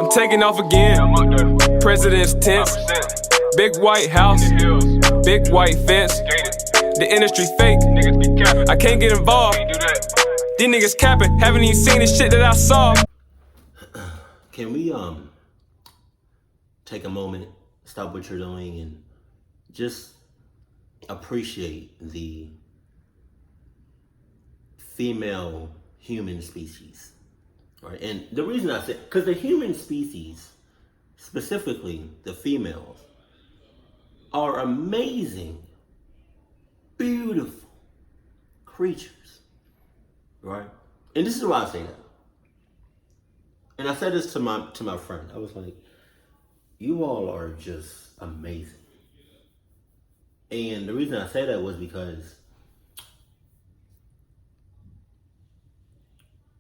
I'm taking off again. President's tense. Big white house. Big white fence. The industry fake. I can't get involved. These niggas capping. Haven't even seen the shit that I saw. Can we take a moment, stop what you're doing, and just appreciate the female human species, right? And the reason I say, because the human species, specifically the females, are amazing, beautiful creatures, right? And this is why I say that. And I said this to my friend. I was like, you all are just amazing. And the reason I say that was because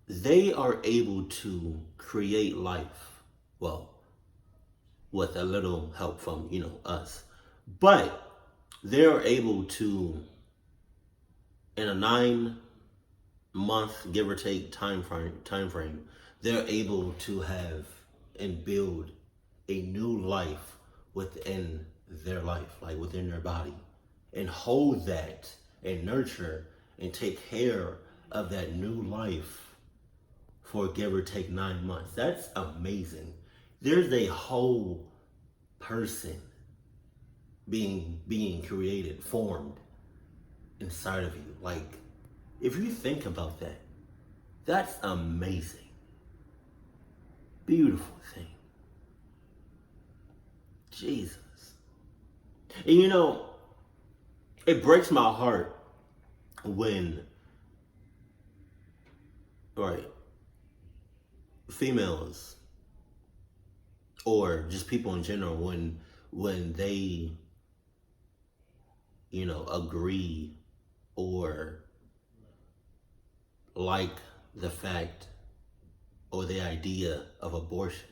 they are able to create life, well, with a little help from, us. But they're able to, in a 9-month, give or take time frame, they're able to have and build a new life within their life, like within their body, and hold that and nurture and take care of that new life for give or take 9 months. That's amazing. There's a whole person being created, formed inside of you. Like, if you think about that, that's amazing. Beautiful thing. Jesus. And it breaks my heart when, right, females or just people in general, when they, agree or like the fact or the idea of abortion.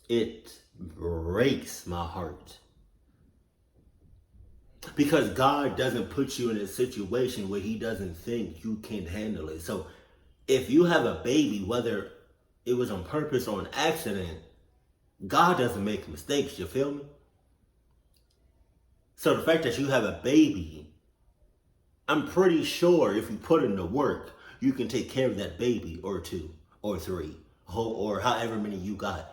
It breaks my heart. Because God doesn't put you in a situation where he doesn't think you can handle it. So if you have a baby, whether it was on purpose or an accident, God doesn't make mistakes, you feel me? So the fact that you have a baby, I'm pretty sure if you put in the work, you can take care of that baby or 2 or 3 or however many you got.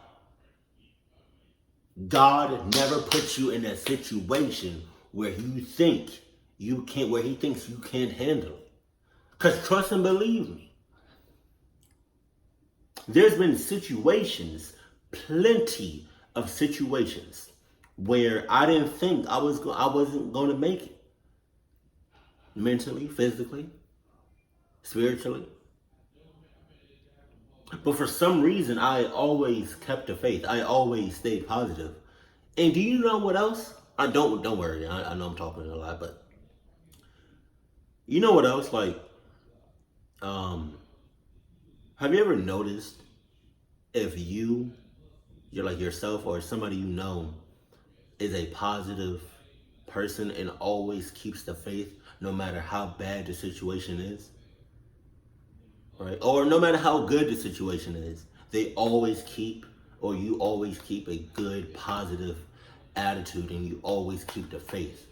God never puts you in that situation where he thinks you can't handle it. Because trust and believe me, there's been situations, plenty of situations, where I didn't think I wasn't going to make it. Mentally, physically, spiritually. But for some reason, I always kept the faith. I always stayed positive. And do you know what else? Don't worry. I know I'm talking a lot, but you know what else? Like, have you ever noticed if you're like yourself or somebody you know is a positive person and always keeps the faith no matter how bad the situation is? Right? Or no matter how good the situation is, you always keep a good, positive attitude, and you always keep the faith.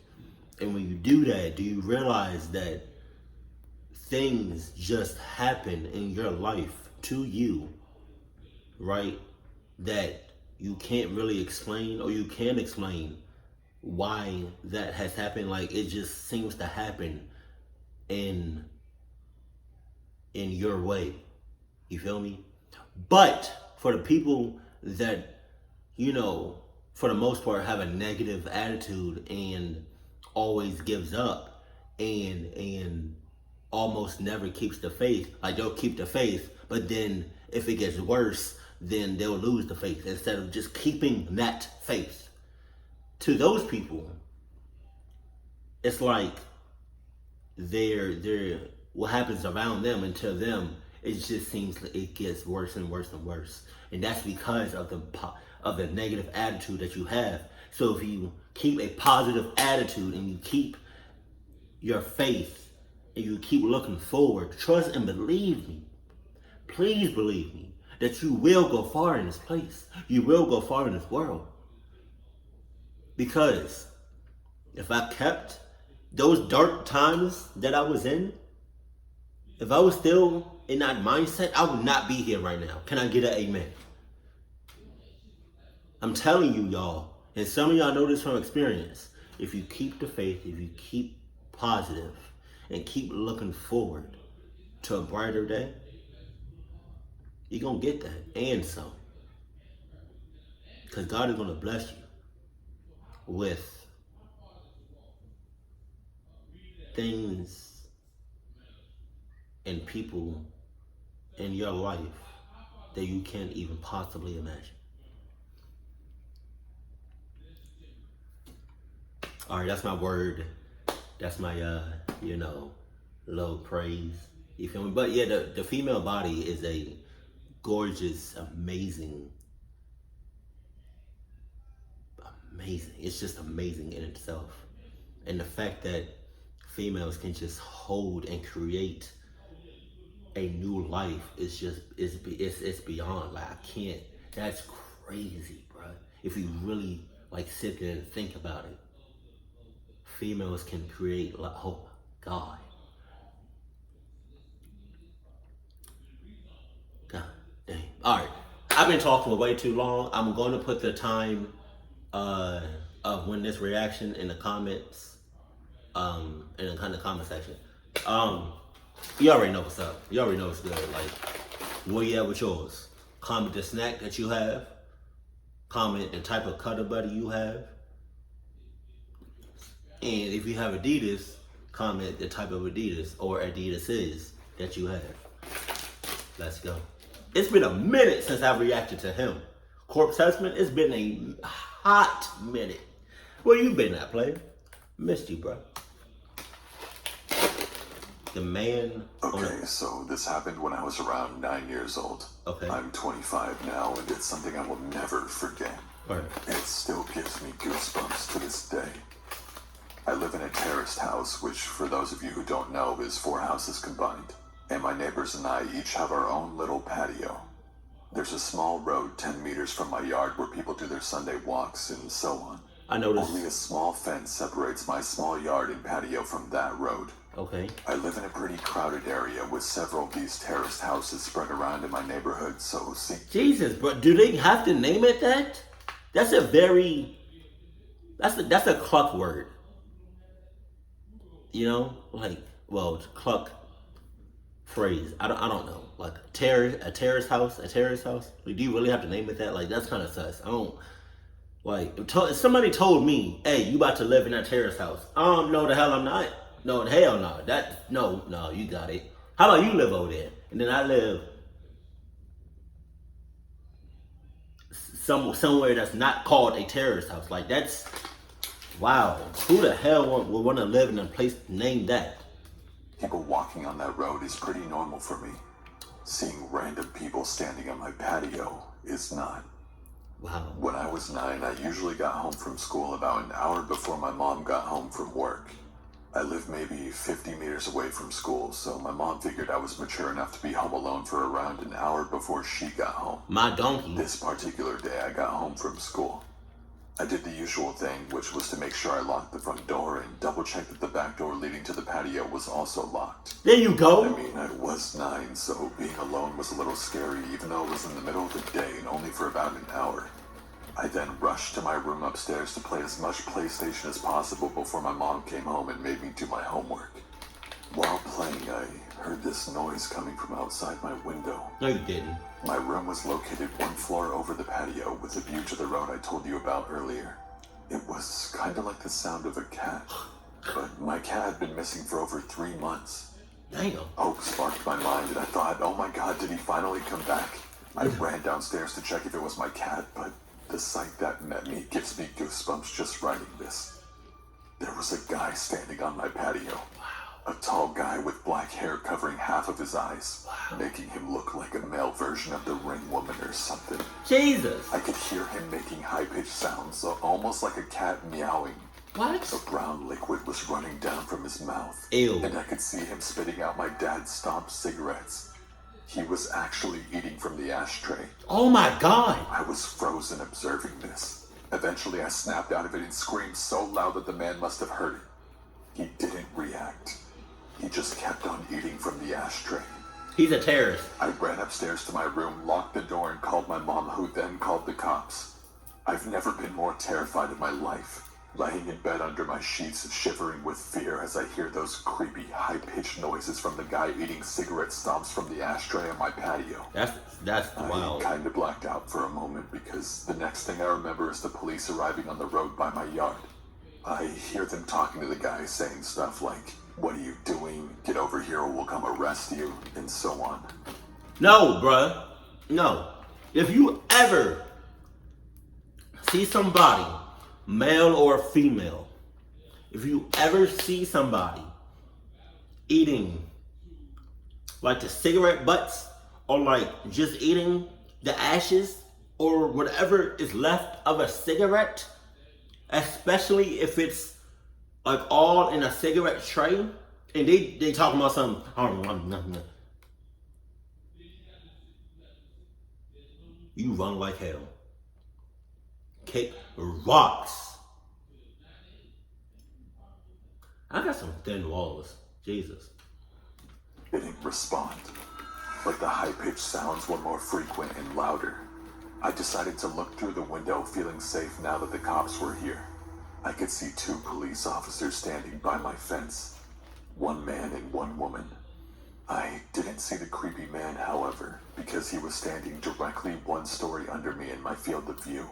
And when you do that, do you realize that things just happen in your life to you, right? That you can't really explain, or you can explain why that has happened. Like, it just seems to happen in your way. You feel me? But for the people that, for the most part have a negative attitude and always gives up and almost never keeps the faith, like they'll keep the faith, but then if it gets worse, then they'll lose the faith instead of just keeping that faith. To those people, it's like they're what happens around them, and to them it just seems like it gets worse and worse and worse. And that's because of the negative attitude that you have. So if you keep a positive attitude and you keep your faith and you keep looking forward, trust and believe me, please believe me, that you will go far in this place. You will go far in this world. Because if I kept those dark times that I was in, if I was still in that mindset, I would not be here right now. Can I get an amen? I'm telling you, y'all, and some of y'all know this from experience. If you keep the faith, if you keep positive, and keep looking forward to a brighter day, you're going to get that and some. Because God is going to bless you with things and people in your life that you can't even possibly imagine. All right, that's my word. That's my, low praise. You feel me? But yeah, the female body is a gorgeous, amazing. It's just amazing in itself. And the fact that females can just hold and create a new life is just, it's beyond. Like, I can't, that's crazy, bro. If you really like sit there and think about it. Females can create, like, oh God. God dang. All right, I've been talking way too long. I'm going to put the time of when this reaction in the comments, in the kind of comment section. You already know what's up. You already know what's good. Like, where you at with yours? Comment the snack that you have. Comment the type of cuddle buddy you have. And if you have Adidas, comment the type of Adidas or Adidas's that you have. Let's go. It's been a minute since I reacted to him. Corpse Husband, it's been a hot minute. Where you been at, player? Missed you, bro. The man. Okay, so this happened when I was around 9 years old. Okay. I'm 25 now, and it's something I will never forget. Right. It still gives me goosebumps to this day. I live in a terraced house, which, for those of you who don't know, is 4 houses combined. And my neighbors and I each have our own little patio. There's a small road 10 meters from my yard where people do their Sunday walks and so on. I noticed. Only a small fence separates my small yard and patio from that road. Okay. I live in a pretty crowded area with several of these terraced houses spread around in my neighborhood, so see... Jesus, but do they have to name it that? That's a very... That's a cluck word. You know? Like, well, cluck phrase. I don't know. Like, a terrace house? Like, do you really have to name it that? Like, that's kind of sus. I don't... Like, if somebody told me, hey, you about to live in that terrace house. No, the hell I'm not. No, hell no. No, you got it. How about you live over there? And then I live somewhere that's not called a terrace house. Like, that's, wow. Who the hell would want to live in a place named that? People walking on that road is pretty normal for me. Seeing random people standing on my patio is not. Wow. When I was 9, I usually got home from school about an hour before my mom got home from work. I live maybe 50 meters away from school, so my mom figured I was mature enough to be home alone for around an hour before she got home. My donkey. This particular day, I got home from school. I did the usual thing, which was to make sure I locked the front door and double-check that the back door leading to the patio was also locked. There you go. I mean, I was 9, so being alone was a little scary, even though it was in the middle of the day and only for about an hour. I then rushed to my room upstairs to play as much PlayStation as possible before my mom came home and made me do my homework. While playing, I heard this noise coming from outside my window. No, you didn't. My room was located 1 floor over the patio with a view to the road I told you about earlier. It was kind of like the sound of a cat, but my cat had been missing for over 3 months. Damn. Hope sparked my mind and I thought, oh my God, did he finally come back? I ran downstairs to check if it was my cat, but the sight that met me gives me goosebumps just writing this. There was a guy standing on my patio. Wow. A tall guy with black hair covering half of his eyes, Wow. making him look like a male version of the Ring Woman or something. Jesus. I could hear him making high-pitched sounds, almost like a cat meowing. What? A brown liquid was running down from his mouth. Ew. And I could see him spitting out my dad's stomped cigarettes. He was actually eating from the ashtray. Oh my God. I was frozen observing this. Eventually, I snapped out of it and screamed so loud that the man must have heard it. He didn't react. He just kept on eating from the ashtray. He's a terrorist. I ran upstairs to my room, locked the door, and called my mom, who then called the cops. I've never been more terrified in my life. Laying in bed under my sheets, shivering with fear as I hear those creepy, high-pitched noises from the guy eating cigarette stumps from the ashtray on my patio. That's wild. I kind of blacked out for a moment because the next thing I remember is the police arriving on the road by my yard. I hear them talking to the guy, saying stuff like, "What are you doing? Get over here or we'll come arrest you," and so on. No, bruh. No. If you ever see somebody, male or female, if you ever see somebody eating like the cigarette butts or like just eating the ashes or whatever is left of a cigarette, especially if it's like all in a cigarette tray, and they talking about something, you run like hell. Kick rocks. I got some thin walls. Jesus. Didn't respond. But the high-pitched sounds were more frequent and louder. I decided to look through the window, feeling safe now that the cops were here. I could see 2 police officers standing by my fence. 1 man and 1 woman. I didn't see the creepy man, however, because he was standing directly 1 story under me in my field of view.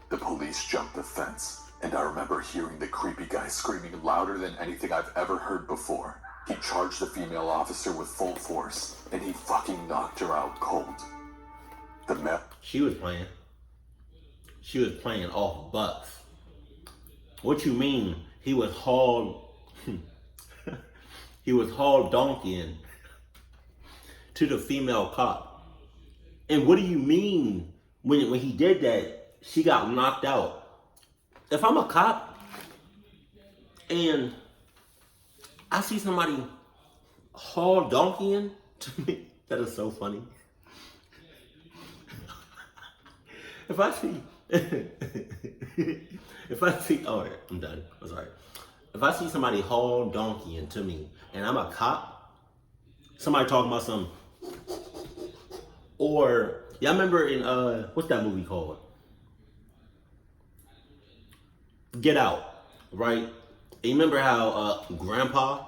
The police jumped the fence, and I remember hearing the creepy guy screaming louder than anything I've ever heard before. He charged the female officer with full force, and he fucking knocked her out cold. She was playing off bucks. What you mean? He was hauled donkeying to the female cop. And what do you mean when he did that? She got knocked out. If I'm a cop and I see somebody haul donkeying to me, that is so funny. If I see, all right, I'm done. I'm sorry. If I see somebody haul donkeying to me and I'm a cop, somebody talking about something, or y'all remember in what's that movie called? Get Out, right? And you remember how Grandpa,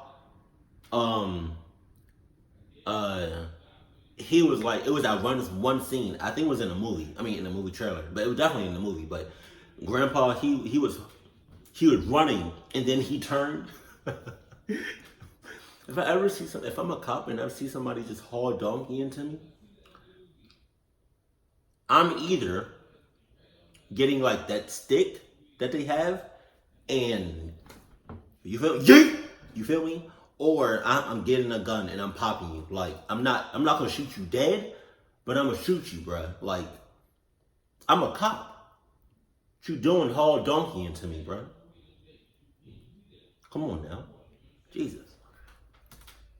he was like, it was that one scene. I think it was in the movie. I mean, in the movie trailer, but it was definitely in the movie. But Grandpa, he was running and then he turned. If I'm a cop and I see somebody just haul a donkey into me, I'm either getting like that stick that they have, and you feel me? Or I'm getting a gun and I'm popping you. Like I'm not gonna shoot you dead, but I'm gonna shoot you, bruh. Like I'm a cop. What you doing haul donkey into me, bruh? Come on now, Jesus.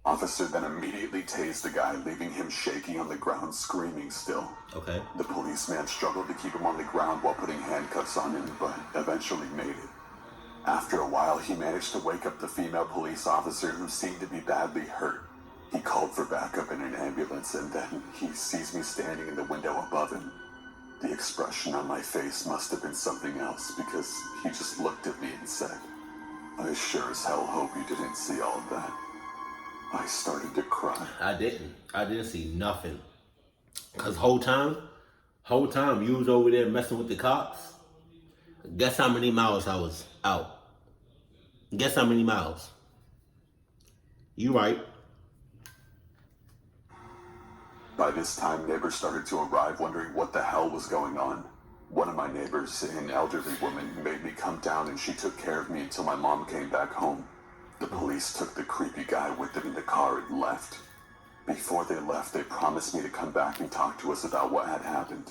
Officer then immediately tased the guy, leaving him shaking on the ground, screaming still. Okay. The policeman struggled to keep him on the ground while putting handcuffs on him, but eventually made it. After a while, he managed to wake up the female police officer who seemed to be badly hurt. He called for backup in an ambulance, and then he sees me standing in the window above him. The expression on my face must have been something else, because he just looked at me and said, "I sure as hell hope you didn't see all of that." I started to cry. I didn't see nothing. Cause whole time you was over there messing with the cops. Guess how many miles I was out? Guess how many miles? You right. By this time, neighbors started to arrive, wondering what the hell was going on. One of my neighbors, an elderly woman, made me come down, and she took care of me until my mom came back home. The police took the creepy guy with them in the car and left. Before they left, they promised me to come back and talk to us about what had happened.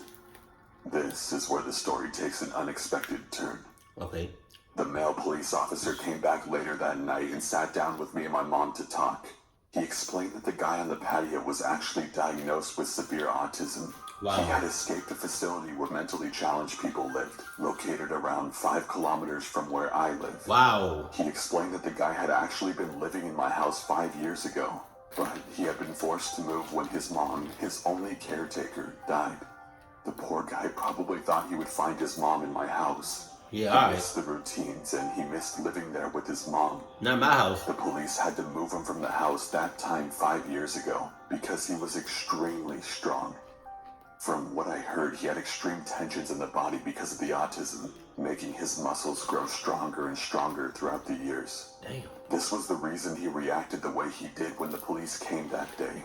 This is where the story takes an unexpected turn. Okay. The male police officer came back later that night and sat down with me and my mom to talk. He explained that the guy on the patio was actually diagnosed with severe autism. Wow. He had escaped a facility where mentally challenged people lived, located around 5 kilometers from where I live. Wow. He explained that the guy had actually been living in my house 5 years ago, but he had been forced to move when his mom, his only caretaker, died. The poor guy probably thought he would find his mom in my house. Yeah, He missed the routines and he missed living there with his mom. Not my house. The police had to move him from the house that time 5 years ago because he was extremely strong. From what I heard, he had extreme tensions in the body because of the autism, making his muscles grow stronger and stronger throughout the years. Damn. This was the reason he reacted the way he did when the police came that day.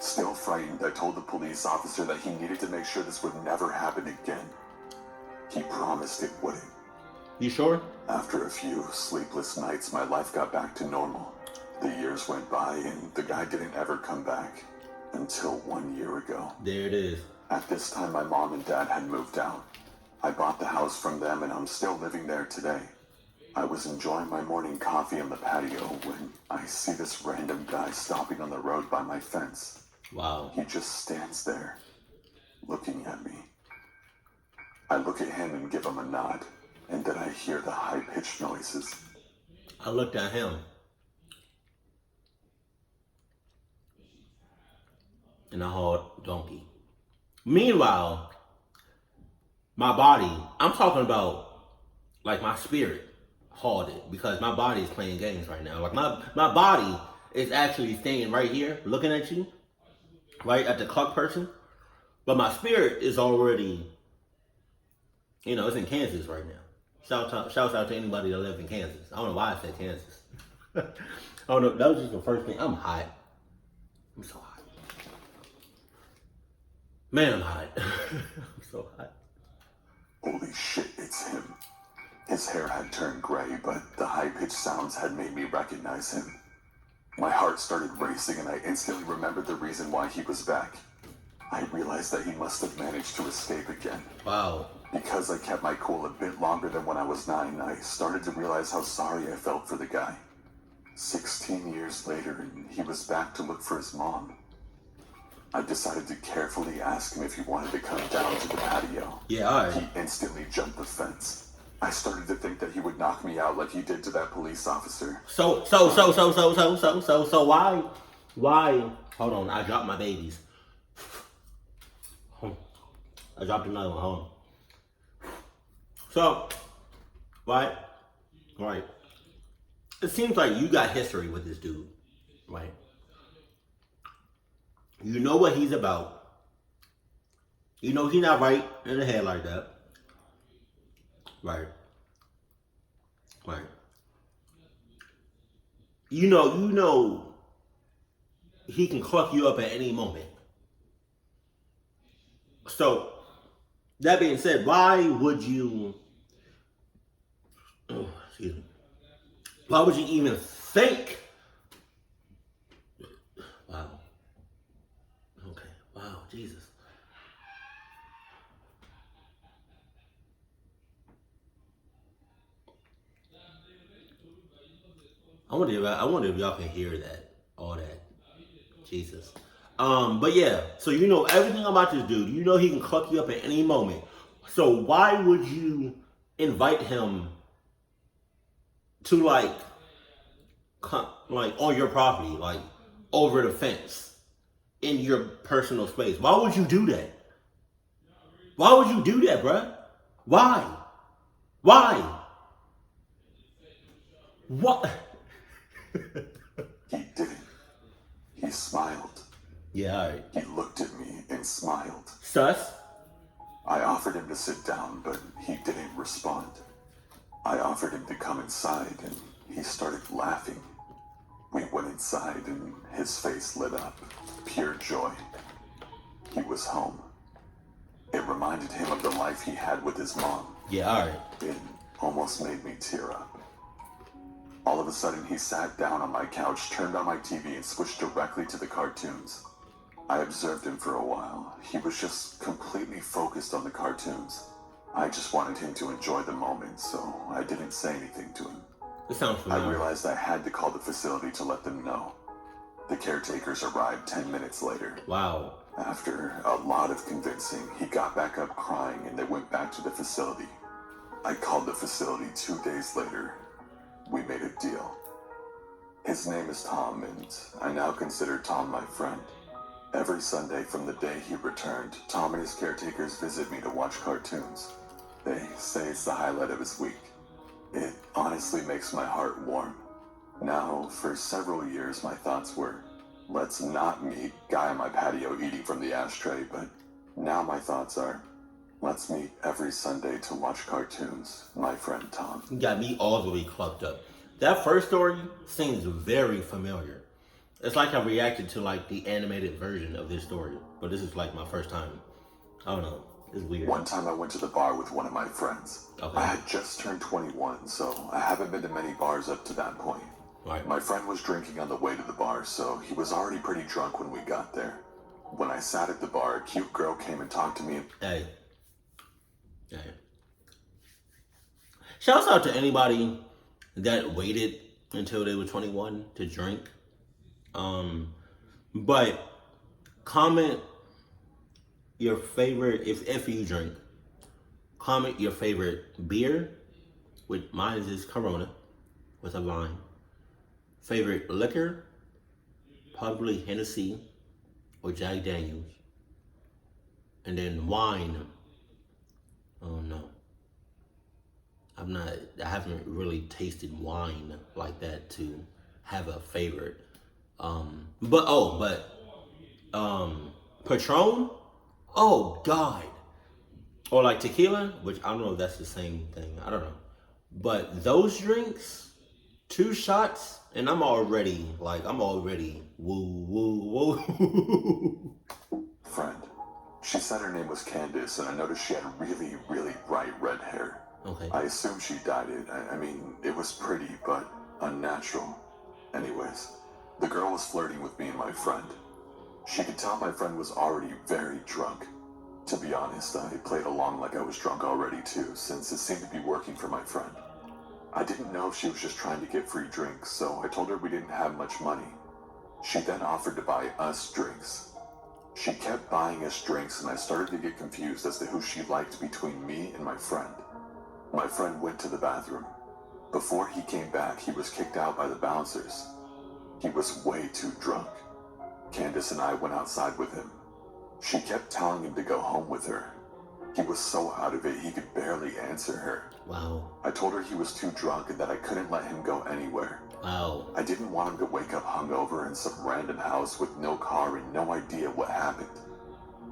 Still frightened, I told the police officer that he needed to make sure this would never happen again. He promised it wouldn't. You sure? After a few sleepless nights, my life got back to normal. The years went by and the guy didn't ever come back. Until 1 year ago. There it is. At this time, my mom and dad had moved out. I bought the house from them and I'm still living there today. I was enjoying my morning coffee on the patio when I see this random guy stopping on the road by my fence. Wow. He just stands there, looking at me. I look at him and give him a nod, and then I hear the high-pitched noises. I looked at him. And I heard donkey. Meanwhile, my body, I'm talking about like my spirit halted because my body is playing games right now. Like my body is actually staying right here looking at you, right at the clock person. But my spirit is already, it's in Kansas right now. Shouts out to anybody that lives in Kansas. I don't know why I said Kansas. I don't know. That was just the first thing. I'm hot. I'm so hot. Man, I'm hot. I'm so hot. Holy shit, it's him. His hair had turned gray, but the high-pitched sounds had made me recognize him. My heart started racing and I instantly remembered the reason why he was back. I realized that he must have managed to escape again. Wow. Because I kept my cool a bit longer than when I was 9, I started to realize how sorry I felt for the guy. 16 years later, and he was back to look for his mom. I decided to carefully ask him if he wanted to come down to the patio. Yeah, all right. He instantly jumped the fence. I started to think that he would knock me out like he did to that police officer. So why? Hold on, I dropped my babies. I dropped another one, hold on. So, right. It seems like you got history with this dude, right? You know what he's about. You know he's not right in the head like that. Right. You know he can cluck you up at any moment. So, that being said, why would you even think? Wow. Okay. Wow, Jesus. I wonder if y'all can hear that, all that. Jesus. But yeah, so you know everything about this dude. You know he can cluck you up at any moment. So why would you invite him to like on your property, like over the fence in your personal space? Why would you do that? Why would you do that, bruh? Why? What? He didn't. He smiled. Yeah, all right. He looked at me and smiled. Sus? I offered him to sit down, but he didn't respond. I offered him to come inside, and he started laughing. We went inside, and his face lit up. Pure joy. He was home. It reminded him of the life he had with his mom. Yeah, all right. It almost made me tear up. All of a sudden, he sat down on my couch, turned on my TV, and switched directly to the cartoons. I observed him for a while. He was just completely focused on the cartoons. I just wanted him to enjoy the moment, so I didn't say anything to him. It sounds familiar. I realized I had to call the facility to let them know. The caretakers arrived 10 minutes later. Wow. After a lot of convincing, he got back up crying and they went back to the facility. I called the facility 2 days later. We made a deal. His name is Tom, and I now consider Tom my friend. Every Sunday from the day he returned, Tom and his caretakers visit me to watch cartoons. They say it's the highlight of his week. It honestly makes my heart warm. Now, for several years, my thoughts were, let's not meet guy on my patio eating from the ashtray, but now my thoughts are, let's meet every Sunday to watch cartoons, my friend Tom. You got me all the way clucked up. That first story seems very familiar. It's like I reacted to like the animated version of this story, but this is like my first time. I don't know. It's weird. One time I went to the bar with one of my friends. Okay. I had just turned 21, so I haven't been to many bars up to that point. Right. My friend was drinking on the way to the bar, so he was already pretty drunk when we got there. When I sat at the bar, a cute girl came and talked to me. Hey. Shouts out to anybody that waited until they were 21 to drink. But comment your favorite, if you drink, comment your favorite beer, with mine is Corona with a lime. Favorite liquor, probably Hennessy or Jack Daniels. And then wine. Oh no. I haven't really tasted wine like that to have a favorite. Patron? Oh God. Or like tequila, which I don't know if that's the same thing. I don't know. But those drinks, 2 shots, and I'm already woo. Friend. She said her name was Candace, and I noticed she had really, really bright red hair. Okay. I assume she dyed it. I mean, it was pretty, but unnatural. Anyways, the girl was flirting with me and my friend. She could tell my friend was already very drunk. To be honest, I played along like I was drunk already too, since it seemed to be working for my friend. I didn't know if she was just trying to get free drinks, so I told her we didn't have much money. She then offered to buy us drinks. She kept buying us drinks, and I started to get confused as to who she liked between me and my friend. My friend went to the bathroom. Before he came back, he was kicked out by the bouncers. He was way too drunk. Candace and I went outside with him. She kept telling him to go home with her. He was so out of it, he could barely answer her. Wow. I told her he was too drunk and that I couldn't let him go anywhere. Wow. I didn't want him to wake up hungover in some random house with no car and no idea what happened.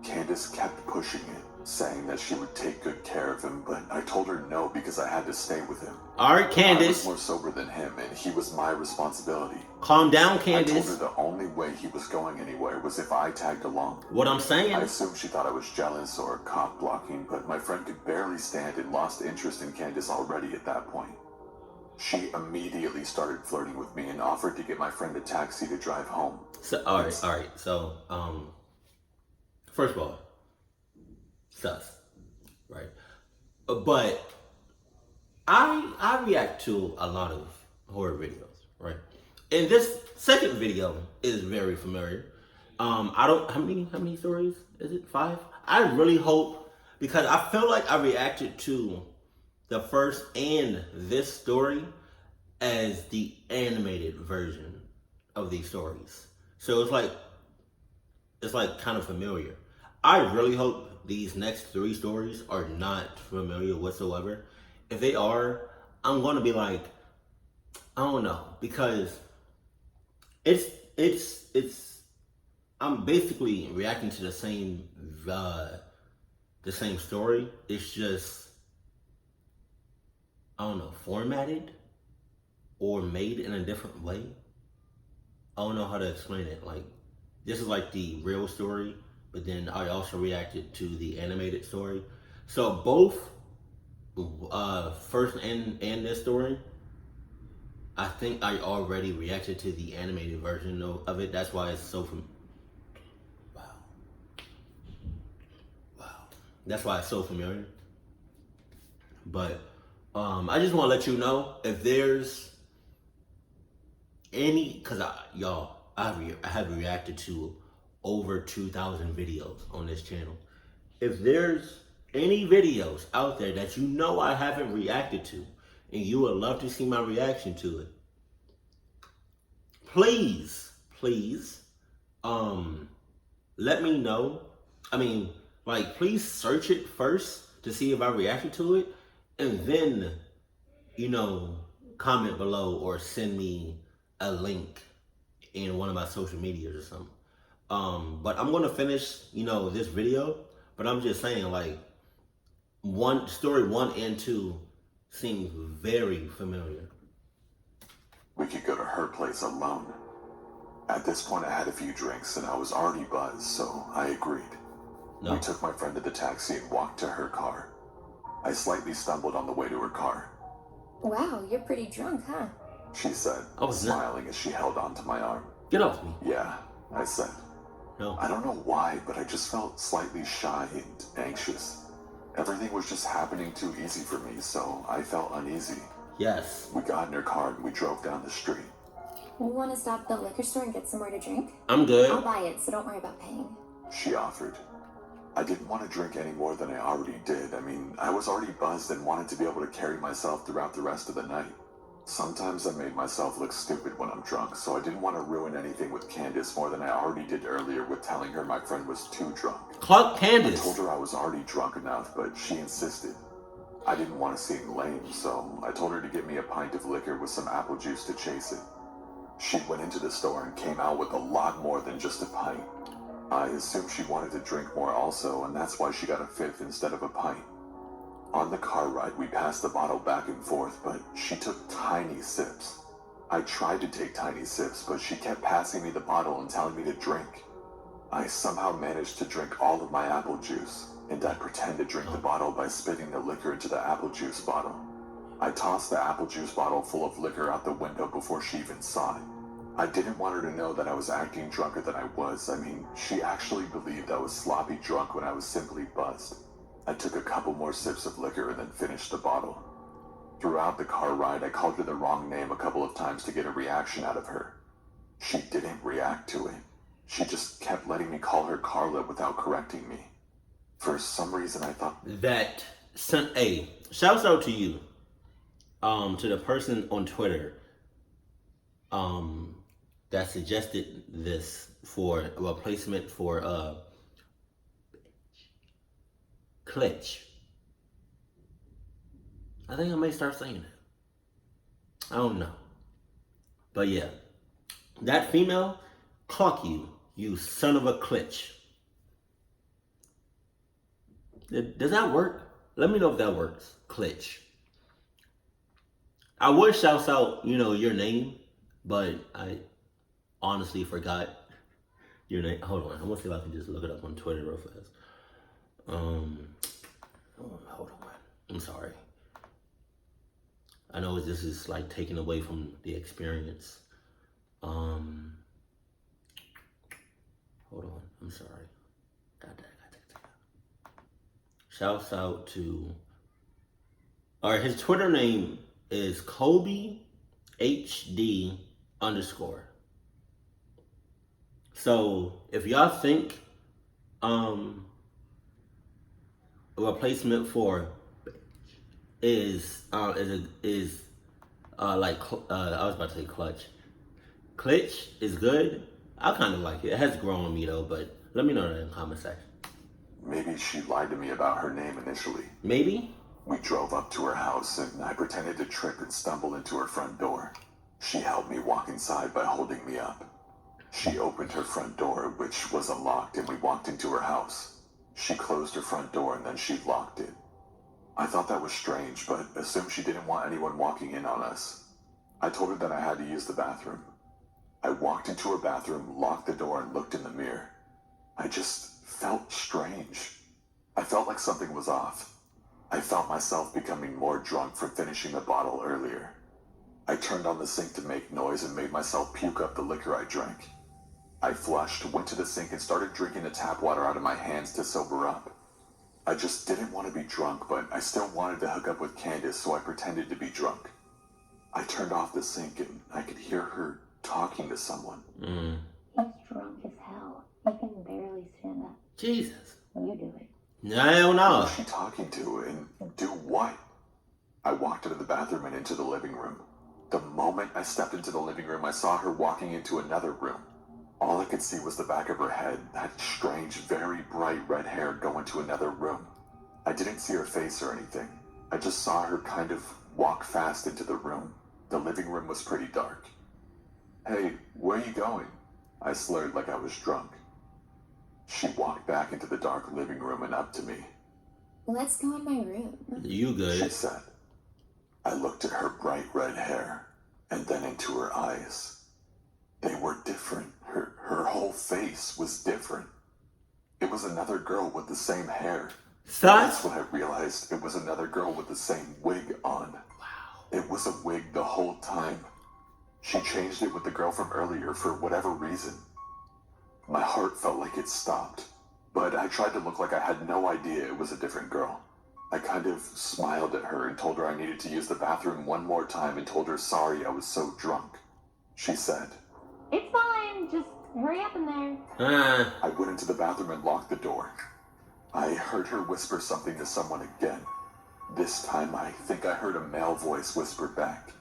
Candace kept pushing it, saying that she would take good care of him, but I told her no because I had to stay with him. All right, Candace. I was more sober than him, and he was my responsibility. Calm down, I Candace. told her the only way he was going anywhere was if I tagged along. What I'm saying. I assumed she thought I was jealous or cock blocking, but my friend could barely stand and lost interest in Candace already at that point. She immediately started flirting with me and offered to get my friend a taxi to drive home. So, all right. So, first of all, sus, right? But I react to a lot of horror videos, right? And this second video is very familiar. How many stories is it? 5? I really hope, because I feel like I reacted to the first and this story as the animated version of these stories. So it's like kind of familiar. I really hope these next 3 stories are not familiar whatsoever. If they are, I'm going to be like, I don't know, because I'm basically reacting to the same story. It's just, I don't know, formatted or made in a different way. I don't know how to explain it. Like, this is like the real story, but then I also reacted to the animated story. So both first and this story, I think I already reacted to the animated version of it. That's why it's so wow. That's why it's so familiar. But I just want to let you know, if there's any, y'all, I have reacted to over 2,000 videos on this channel. If there's any videos out there that you know I haven't reacted to, and you would love to see my reaction to it, please, let me know. I mean, like, please search it first to see if I reacted to it, and then, you know, comment below or send me a link in one of my social medias or something. But I'm gonna finish, you know, this video, but I'm just saying, like, story 1 and 2 seem very familiar. We could go to her place alone. At this point, I had a few drinks and I was already buzzed, so I agreed. No. We took my friend to the taxi and walked to her car. I slightly stumbled on the way to her car. Wow, you're pretty drunk, huh? She said, smiling as she held onto my arm. Get off me. Yeah, I said. No. I don't know why, but I just felt slightly shy and anxious. Everything was just happening too easy for me, so I felt uneasy. Yes. We got in her car and we drove down the street. You want to stop at the liquor store and get somewhere to drink? I'm good. I'll buy it, so don't worry about paying. She offered. I didn't want to drink any more than I already did. I mean, I was already buzzed and wanted to be able to carry myself throughout the rest of the night. Sometimes I made myself look stupid when I'm drunk, so I didn't want to ruin anything with Candace more than I already did earlier with telling her my friend was too drunk. Cluck Candace. I told her I was already drunk enough, but she insisted. I didn't want to seem lame, so I told her to get me a pint of liquor with some apple juice to chase it. She went into the store and came out with a lot more than just a pint. I assumed she wanted to drink more also, and that's why she got a fifth instead of a pint. On the car ride, we passed the bottle back and forth, but she took tiny sips. I tried to take tiny sips, but she kept passing me the bottle and telling me to drink. I somehow managed to drink all of my apple juice, and I pretend to drink the bottle by spitting the liquor into the apple juice bottle. I tossed the apple juice bottle full of liquor out the window before she even saw it. I didn't want her to know that I was acting drunker than I was. I mean, she actually believed I was sloppy drunk when I was simply buzzed. I took a couple more sips of liquor and then finished the bottle. Throughout the car ride, I called her the wrong name a couple of times to get a reaction out of her. She didn't react to it. She just kept letting me call her Carla without correcting me. For some reason, I thought that. Hey, shouts out to you. To the person on Twitter. That suggested this for a replacement for Clutch. I think I may start saying it. I don't know. But yeah. That female, clock you, you son of a Clutch. Does that work? Let me know if that works. Clutch. I would shout out, you know, your name, but I honestly forgot your name. Hold on. I'm gonna see if I can just look it up on Twitter real fast. Hold on. I'm sorry. I know this is like taken away from the experience. Hold on. I'm sorry. Shouts out to. Alright, his Twitter name is Kobe HD_. So if y'all think a replacement for is like I was about to say Clutch. Clutch is good. I kind of like it. It has grown on me though, but let me know in the comment section. maybe she lied to me about her name initially. Maybe? We drove up to her house and I pretended to trip and stumble into her front door. She helped me walk inside by holding me up. She opened her front door, which was unlocked, and we walked into her house. She closed her front door and then she locked it. I thought that was strange, but assumed she didn't want anyone walking in on us. I told her that I had to use the bathroom. I walked into her bathroom, locked the door, and looked in the mirror. I just felt strange. I felt like something was off. I felt myself becoming more drunk for finishing the bottle earlier. I turned on the sink to make noise and made myself puke up the liquor I drank. I flushed, went to the sink, and started drinking the tap water out of my hands to sober up. I just didn't want to be drunk, but I still wanted to hook up with Candace, so I pretended to be drunk. I turned off the sink and I could hear her talking to someone. Mm. He's drunk as hell. He can barely stand up. Jesus. You do it. Hell Who no. was she talking to and do what? I walked into the bathroom and into the living room. The moment I stepped into the living room, I saw her walking into another room. All I could see was the back of her head, that strange, very bright red hair go into another room. I didn't see her face or anything. I just saw her kind of walk fast into the room. The living room was pretty dark. Hey, where are you going? I slurred like I was drunk. She walked back into the dark living room and up to me. Let's go in my room. You She good. said. I looked at her bright red hair and then into her eyes. They were different. Her whole face was different. It was another girl with the same hair. That's Sus? when I realized it was another girl with the same wig on. Wow. It was a wig the whole time. She changed it with the girl from earlier for whatever reason. My heart felt like it stopped, but I tried to look like I had no idea it was a different girl. I kind of smiled at her and told her I needed to use the bathroom one more time and told her sorry I was so drunk. She said, It's fine. Just hurry up in there. I went into the bathroom and locked the door. I heard her whisper something to someone again. This time I think I heard a male voice whisper back.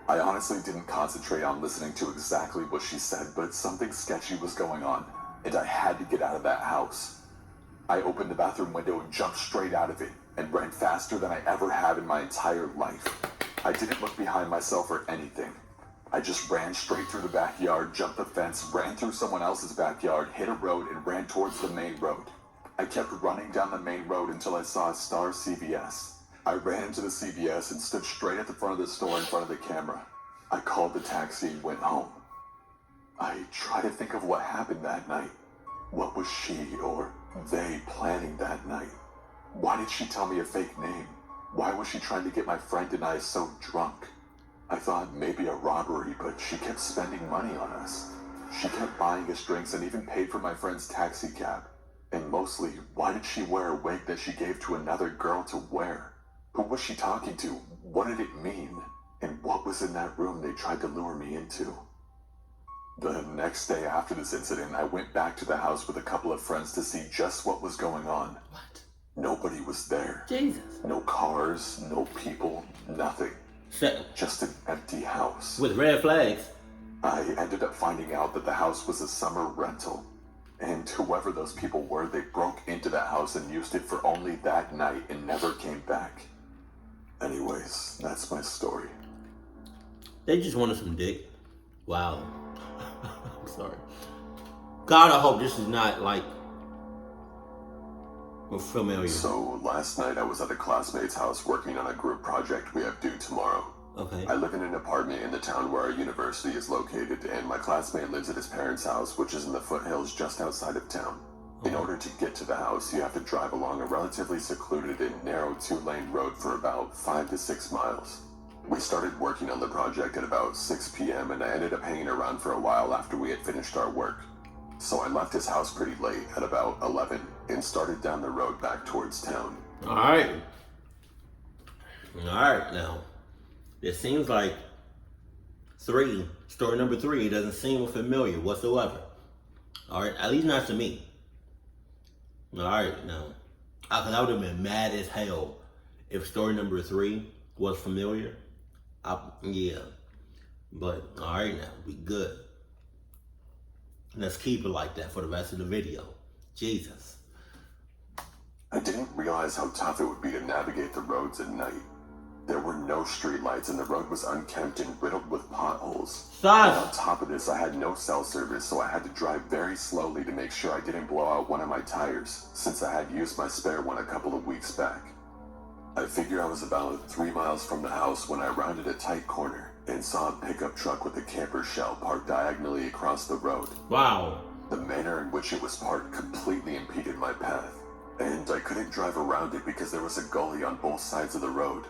I honestly didn't concentrate on listening to exactly what she said, but something sketchy was going on, and I had to get out of that house. I opened the bathroom window and jumped straight out of it, and ran faster than I ever have in my entire life. I didn't look behind myself or anything. I just ran straight through the backyard, jumped the fence, ran through someone else's backyard, hit a road, and ran towards the main road. I kept running down the main road until I saw a Star CVS. I ran into the CVS and stood straight at the front of the store in front of the camera. I called the taxi and went home. I tried to think of what happened that night. What was she or they planning that night? Why did she tell me a fake name? Why was she trying to get my friend and I so drunk? I thought maybe a robbery, but she kept spending money on us. She kept buying us drinks and even paid for my friend's taxi cab. And mostly, why did she wear a wig that she gave to another girl to wear? Who was she talking to? What did it mean? And what was in that room they tried to lure me into? The next day after this incident, I went back to the house with a couple of friends to see just what was going on. What? Nobody was there. Jesus. No cars, no people, nothing. Shut. Just an empty house. With red flags. I ended up finding out that the house was a summer rental. And whoever those people were, they broke into that house and used it for only that night and never came back. Anyways, that's my story. They just wanted some dick. Wow. I'm sorry. God, I hope this is not like familiar. So last night I was at a classmate's house working on a group project we have due tomorrow. Okay. I live in an apartment in the town where our university is located, and my classmate lives at his parents' house, which is in the foothills just outside of town. In order to get to the house, you have to drive along a relatively secluded and narrow 2-lane road for about 5 to 6 miles. We started working on the project at about 6 p.m. and I ended up hanging around for a while after we had finished our work. So I left his house pretty late at about 11 and started down the road back towards town. Alright. Alright, now. It seems like story number 3 doesn't seem familiar whatsoever. Alright, at least not to me. Alright, now. Cause I would have been mad as hell if story number 3 was familiar. Yeah. But, alright now, we good. Let's keep it like that for the rest of the video. Jesus. I didn't realize how tough it would be to navigate the roads at night. There were no streetlights and the road was unkempt and riddled with potholes. And on Sus! top of this, I had no cell service, so I had to drive very slowly to make sure I didn't blow out one of my tires, since I had used my spare one a couple of weeks back. I figured I was about 3 miles from the house when I rounded a tight corner and saw a pickup truck with a camper shell parked diagonally across the road. Wow. The manner in which it was parked completely impeded my path, and I couldn't drive around it because there was a gully on both sides of the road.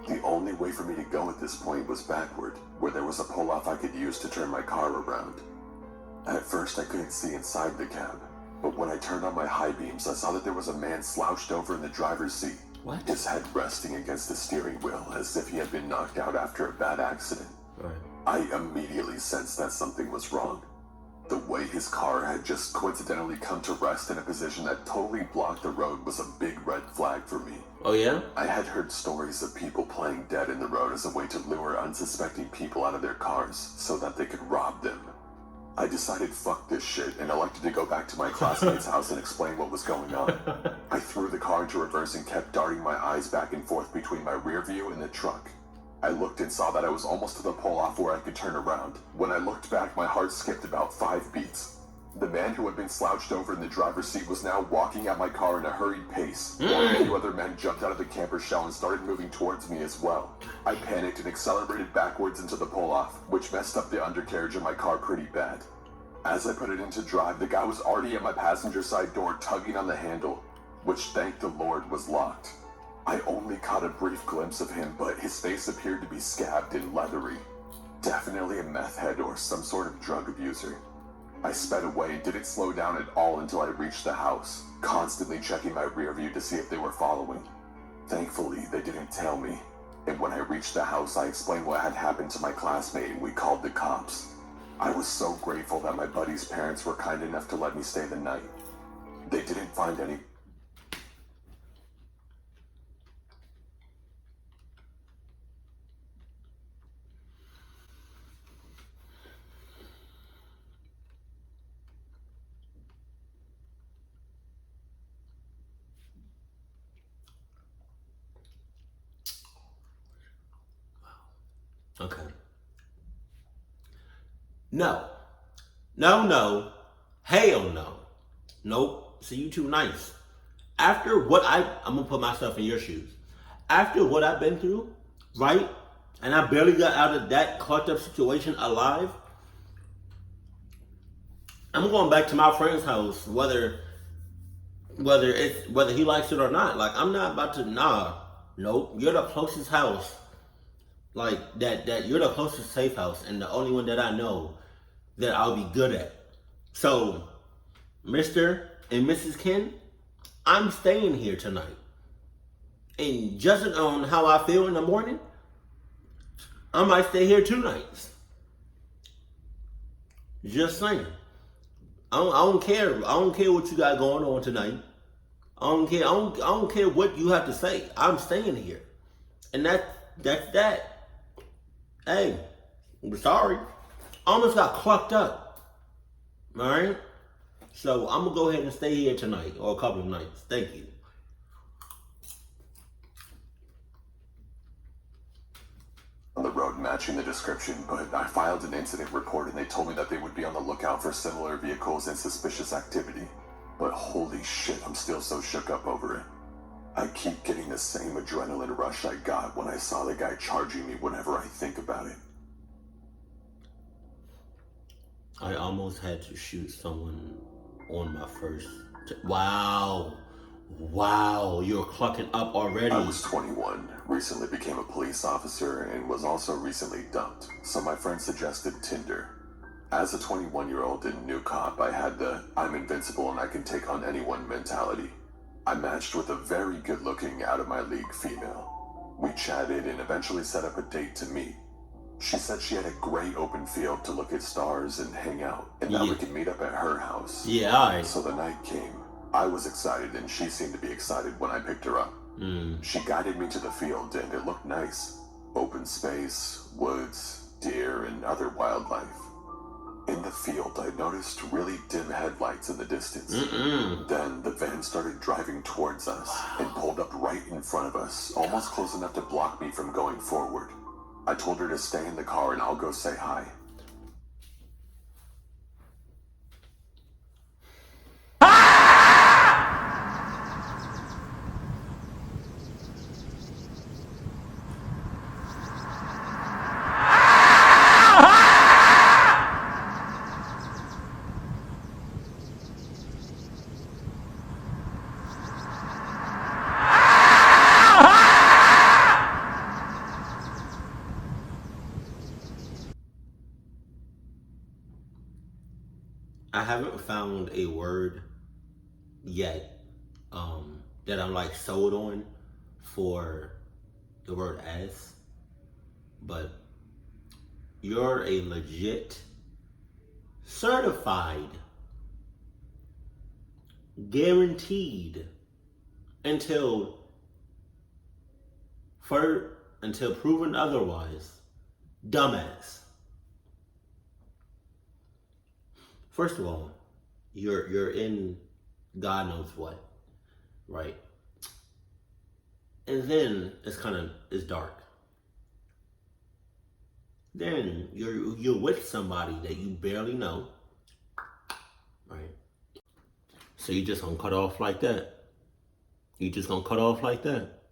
The only way for me to go at this point was backward, where there was a pull-off I could use to turn my car around. At first I couldn't see inside the cab, but when I turned on my high beams, I saw that there was a man slouched over in the driver's seat. What? His head resting against the steering wheel as if he had been knocked out after a bad accident. Right. I immediately sensed that something was wrong. The way his car had just coincidentally come to rest in a position that totally blocked the road was a big red flag for me. Oh yeah? I had heard stories of people playing dead in the road as a way to lure unsuspecting people out of their cars so that they could rob them. I decided fuck this shit and elected to go back to my classmate's house and explain what was going on. I threw the car into reverse and kept darting my eyes back and forth between my rear view and the truck. I looked and saw that I was almost to the pull-off where I could turn around. When I looked back, my heart skipped about 5 beats. The man who had been slouched over in the driver's seat was now walking at my car in a hurried pace, while a few other men jumped out of the camper shell and started moving towards me as well. I panicked and accelerated backwards into the pull-off, which messed up the undercarriage of my car pretty bad. As I put it into drive, the guy was already at my passenger side door tugging on the handle, which thank the Lord was locked. I only caught a brief glimpse of him, but his face appeared to be scabbed and leathery. Definitely a meth head or some sort of drug abuser. I sped away and didn't slow down at all until I reached the house, constantly checking my rear view to see if they were following. Thankfully, they didn't tail me, and when I reached the house, I explained what had happened to my classmate and we called the cops. I was so grateful that my buddy's parents were kind enough to let me stay the night. They didn't find any... Okay. No. No. Hell no. Nope. See, you too nice. After what I'm gonna put myself in your shoes. After what I've been through, right? And I barely got out of that caught up situation alive. I'm going back to my friend's house, whether he likes it or not. Like, I'm not about to, nope. You're the closest house. Like, that you're the closest safe house and the only one that I know that I'll be good at. So, Mr. and Mrs. Ken, I'm staying here tonight. And judging on how I feel in the morning, I might stay here 2 nights. Just saying. I don't care. I don't care what you got going on tonight. I don't care what you have to say. I'm staying here. And that's that. Hey, I'm sorry. I almost got clucked up. Alright? So I'm gonna go ahead and stay here tonight or a couple of nights. Thank you. On the road matching the description, but I filed an incident report and they told me that they would be on the lookout for similar vehicles and suspicious activity. But holy shit, I'm still so shook up over it. I keep getting the same adrenaline rush I got when I saw the guy charging me whenever I think about it. I almost had to shoot someone on my first... Wow, you're clucking up already. I was 21, recently became a police officer, and was also recently dumped, so my friend suggested Tinder. As a 21-year-old and new cop, I had the I'm invincible and I can take on anyone mentality. I matched with a very good-looking, out-of-my-league female. We chatted and eventually set up a date to meet. She said she had a great open field to look at stars and hang out, and that we could meet up at her house. Yeah, alright. So the night came. I was excited, and she seemed to be excited when I picked her up. She guided me to the field, and it looked nice. Open space, woods, deer, and other wildlife. In the field, I noticed really dim headlights in the distance. Then the van started driving towards us and pulled up right in front of us, almost close enough to block me from going forward. I told her to stay in the car and I'll go say hi. I haven't found a word yet that I'm like sold on for the word ass, but you're a legit, certified, guaranteed until proven otherwise, dumbass. First of all, you're in God knows what, right? And then it's dark. Then you're with somebody that you barely know, right? So you just gonna cut off like that. You just gonna cut off like that.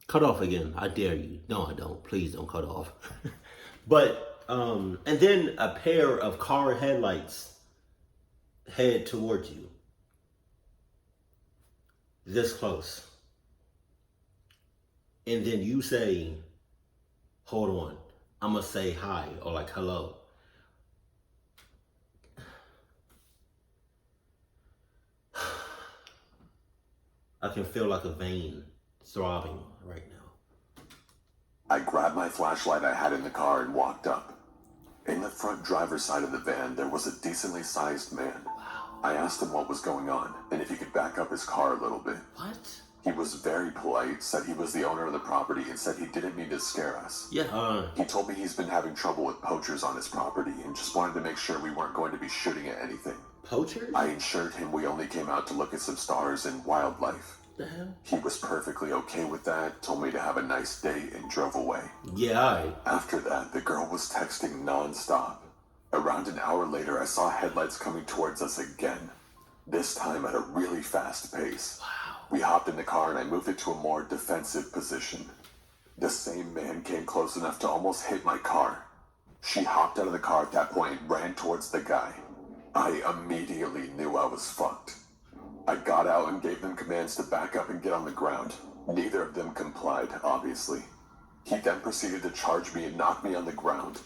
Cut off again. I dare you. No, I don't. Please don't cut off. But and then a pair of car headlights head towards you. This close. And then you say, hold on, I'm gonna say hi or like hello. I can feel like a vein throbbing right now. I grabbed my flashlight I had in the car and walked up. In the front driver's side of the van, there was a decently sized man. Wow. I asked him what was going on and if he could back up his car a little bit. What? He was very polite, said he was the owner of the property, and said he didn't mean to scare us. Yeah. He told me he's been having trouble with poachers on his property and just wanted to make sure we weren't going to be shooting at anything. Poachers? I assured him we only came out to look at some stars and wildlife. The hell? He was perfectly okay with that, told me to have a nice day, and drove away. Yeah, alright. After that, the girl was texting non-stop. Around an hour later, I saw headlights coming towards us again, this time at a really fast pace. Wow. We hopped in the car and I moved it to a more defensive position. The same man came close enough to almost hit my car. She hopped out of the car at that point and ran towards the guy. I immediately knew I was fucked. I got out and gave them commands to back up and get on the ground. Neither of them complied, obviously. He then proceeded to charge me and knock me on the ground.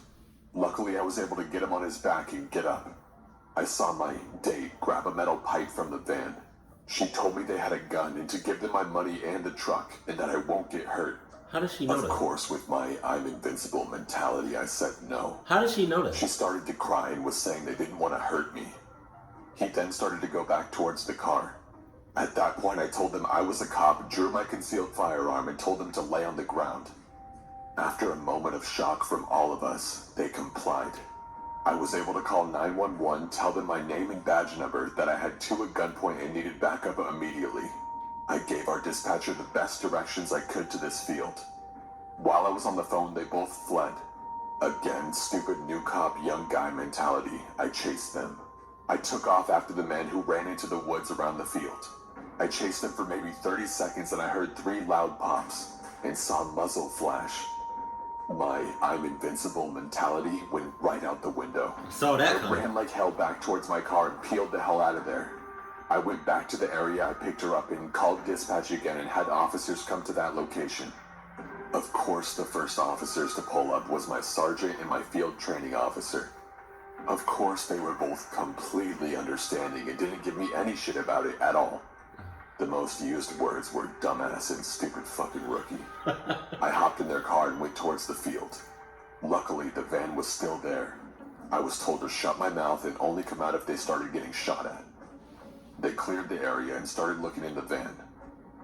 Luckily, I was able to get him on his back and get up. I saw my date grab a metal pipe from the van. She told me they had a gun and to give them my money and the truck and that I won't get hurt. How does she know that? Of course, with my I'm invincible mentality, I said no. How does she know that? She started to cry and was saying they didn't want to hurt me. He then started to go back towards the car. At that point, I told them I was a cop, drew my concealed firearm, and told them to lay on the ground. After a moment of shock from all of us, they complied. I was able to call 911, tell them my name and badge number, that I had two at gunpoint and needed backup immediately. I gave our dispatcher the best directions I could to this field. While I was on the phone, they both fled. Again, stupid new cop, young guy mentality. I chased them. I took off after the man who ran into the woods around the field. I chased him for maybe 30 seconds and I heard 3 loud pops and saw a muzzle flash. My I'm invincible mentality went right out the window. Saw that I coming. ran like hell back towards my car and peeled the hell out of there. I went back to the area I picked her up in, called dispatch again, and had officers come to that location. Of course, the first officers to pull up was my sergeant and my field training officer. Of course, they were both completely understanding and didn't give me any shit about it at all. The most used words were dumbass and stupid fucking rookie. I hopped in their car and went towards the field. Luckily, the van was still there. I was told to shut my mouth and only come out if they started getting shot at. They cleared the area and started looking in the van.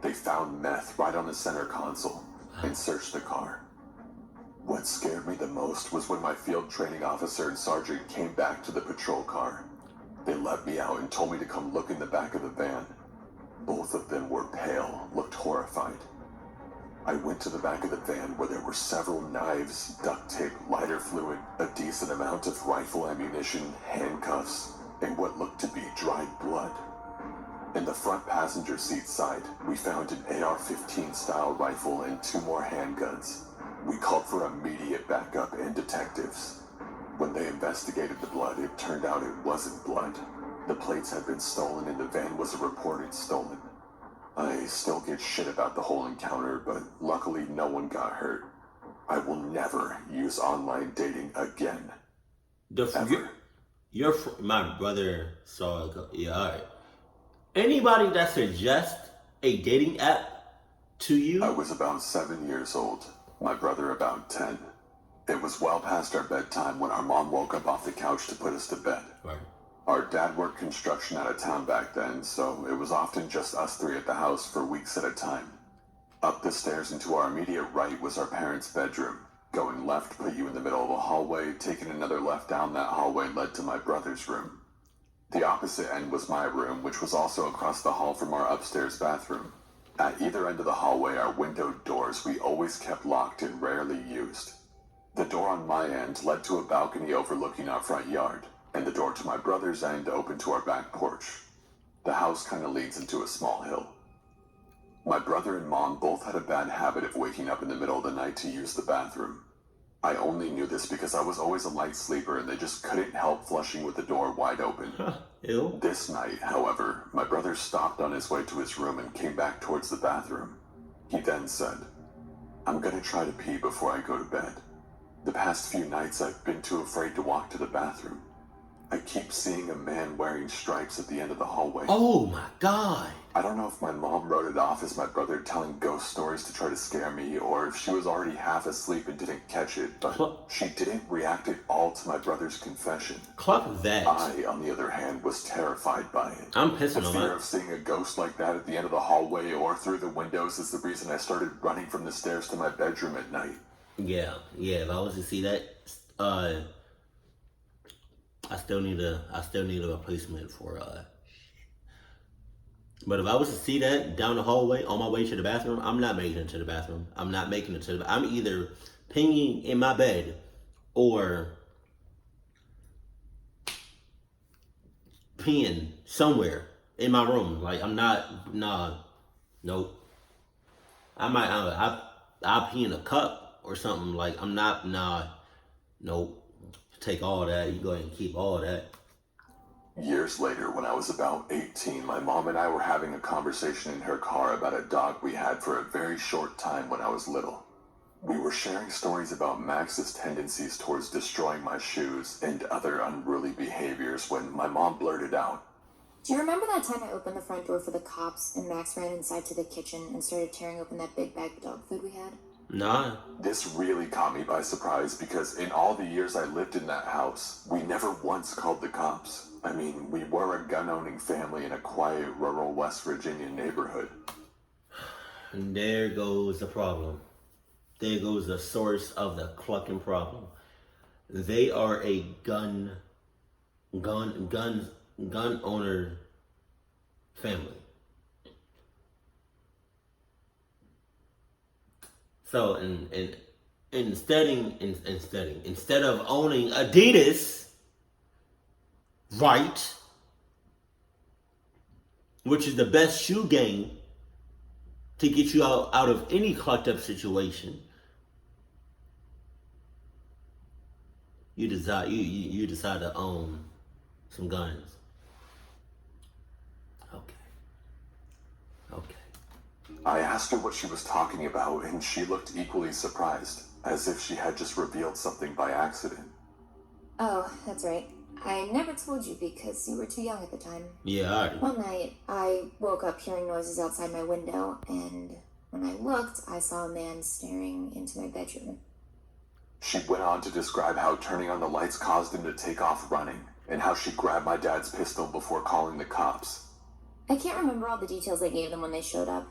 They found meth right on the center console and searched the car. What scared me the most was when my field training officer and sergeant came back to the patrol car. They let me out and told me to come look in the back of the van. Both of them were pale, looked horrified. I went to the back of the van where there were several knives, duct tape, lighter fluid, a decent amount of rifle ammunition, handcuffs, and what looked to be dried blood. In the front passenger seat side, we found an AR-15 style rifle and 2 more handguns. We called for immediate backup and detectives. When they investigated the blood, it turned out it wasn't blood. The plates had been stolen and the van was reported stolen. I still get shit about the whole encounter, but luckily no one got hurt. I will never use online dating again. Ever. My brother saw it. Yeah, alright. Anybody that suggests a dating app to you? I was about 7 years old. My brother about 10. It was well past our bedtime when our mom woke up off the couch to put us to bed. Right. Our dad worked construction out of town back then, so it was often just us three at the house for weeks at a time. Up the stairs and to our immediate right was our parents' bedroom. Going left put you in the middle of a hallway, taking another left down that hallway led to my brother's room. The opposite end was my room, which was also across the hall from our upstairs bathroom. At either end of the hallway are window doors we always kept locked and rarely used. The door on my end led to a balcony overlooking our front yard, and the door to my brother's end opened to our back porch. The house kind of leads into a small hill. My brother and mom both had a bad habit of waking up in the middle of the night to use the bathroom. I only knew this because I was always a light sleeper and they just couldn't help flushing with the door wide open. Ew. This night, however, my brother stopped on his way to his room and came back towards the bathroom. He then said, "I'm gonna try to pee before I go to bed. The past few nights I've been too afraid to walk to the bathroom. I keep seeing a man wearing stripes at the end of the hallway." Oh my God. I don't know if my mom wrote it off as my brother telling ghost stories to try to scare me, or if she was already half asleep and didn't catch it, but she didn't react at all to my brother's confession. Cluck that. I, on the other hand, was terrified by it. I'm pissing The on fear that. of seeing a ghost like that at the end of the hallway or through the windows is the reason I started running from the stairs to my bedroom at night. Yeah. If I was to see that, I still need a replacement for But if I was to see that down the hallway on my way to the bathroom, I'm not making it to the bathroom. I'm either peeing in my bed or peeing somewhere in my room. Like nope. I'll pee in a cup or something. Like nope. Take all that. You go ahead and keep all that. Years later, when I was about 18, my mom and I were having a conversation in her car about a dog we had for a very short time when I was little. We were sharing stories about Max's tendencies towards destroying my shoes and other unruly behaviors when my mom blurted out, "Do you remember that time I opened the front door for the cops and Max ran inside to the kitchen and started tearing open that big bag of dog food we had?" Nah. This really caught me by surprise because in all the years I lived in that house, we never once called the cops. I mean, we were a gun-owning family in a quiet, rural West Virginia neighborhood. And there goes the problem. There goes the source of the clucking problem. They are a gun owner family. So instead of owning Adidas, right, which is the best shoe game to get you out of any clucked up situation, you decide to own some guns. Okay. I asked her what she was talking about, and she looked equally surprised, as if she had just revealed something by accident. "Oh, that's right. I never told you because you were too young at the time. Yeah, alright. One night, I woke up hearing noises outside my window, and when I looked, I saw a man staring into my bedroom." She went on to describe how turning on the lights caused him to take off running, and how she grabbed my dad's pistol before calling the cops. I can't remember all the details I gave them when they showed up.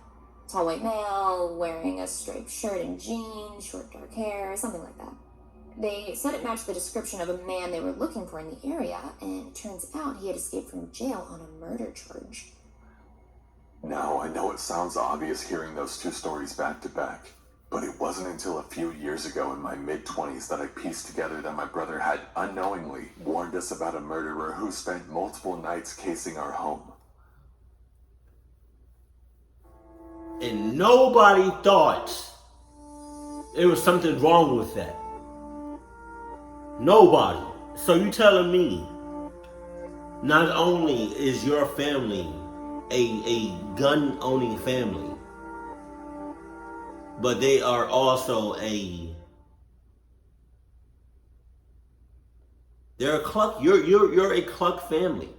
Tall white male, wearing a striped shirt and jeans, short dark hair, something like that. They said it matched the description of a man they were looking for in the area, and it turns out he had escaped from jail on a murder charge. Now, I know it sounds obvious hearing those two stories back to back, but it wasn't until a few years ago in my mid-20s that I pieced together that my brother had unknowingly warned us about a murderer who spent multiple nights casing our home. And nobody thought there was something wrong with that. Nobody. So you telling me not only is your family a gun-owning family, but they are also they're a cluck. You're a cluck family.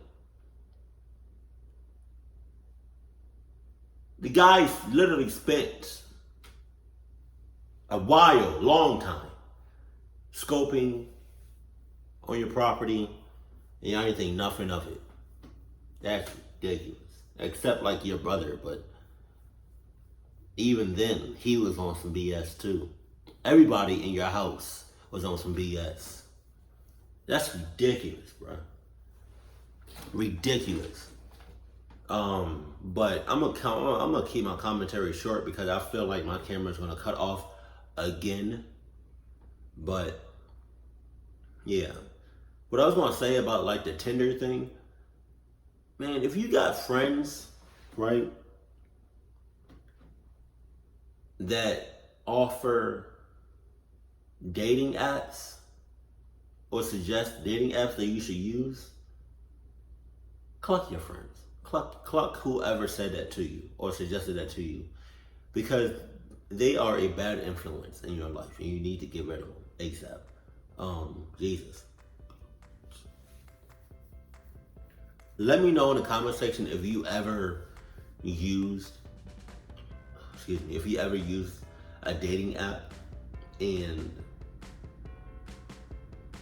The guys literally spent a long time, scoping on your property and y'all didn't think nothing of it. That's ridiculous. Except like your brother, but even then, he was on some BS too. Everybody in your house was on some BS. That's ridiculous, bro. Ridiculous. But I'm gonna keep my commentary short because I feel like my camera's gonna cut off again. But yeah, what I was gonna say about like the Tinder thing, man, if you got friends, right, that offer dating apps or suggest dating apps that you should use, cluck your friends. Cluck whoever said that to you or suggested that to you, because they are a bad influence in your life and you need to get rid of them ASAP. Jesus. Let me know in the comment section if you ever used a dating app and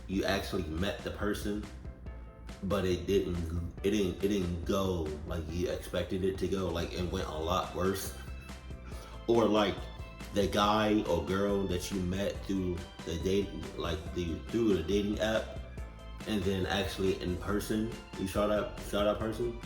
you actually met the person, but it didn't go like you expected it to go, like it went a lot worse. Or like the guy or girl that you met through the dating app, and then actually in person you saw that person.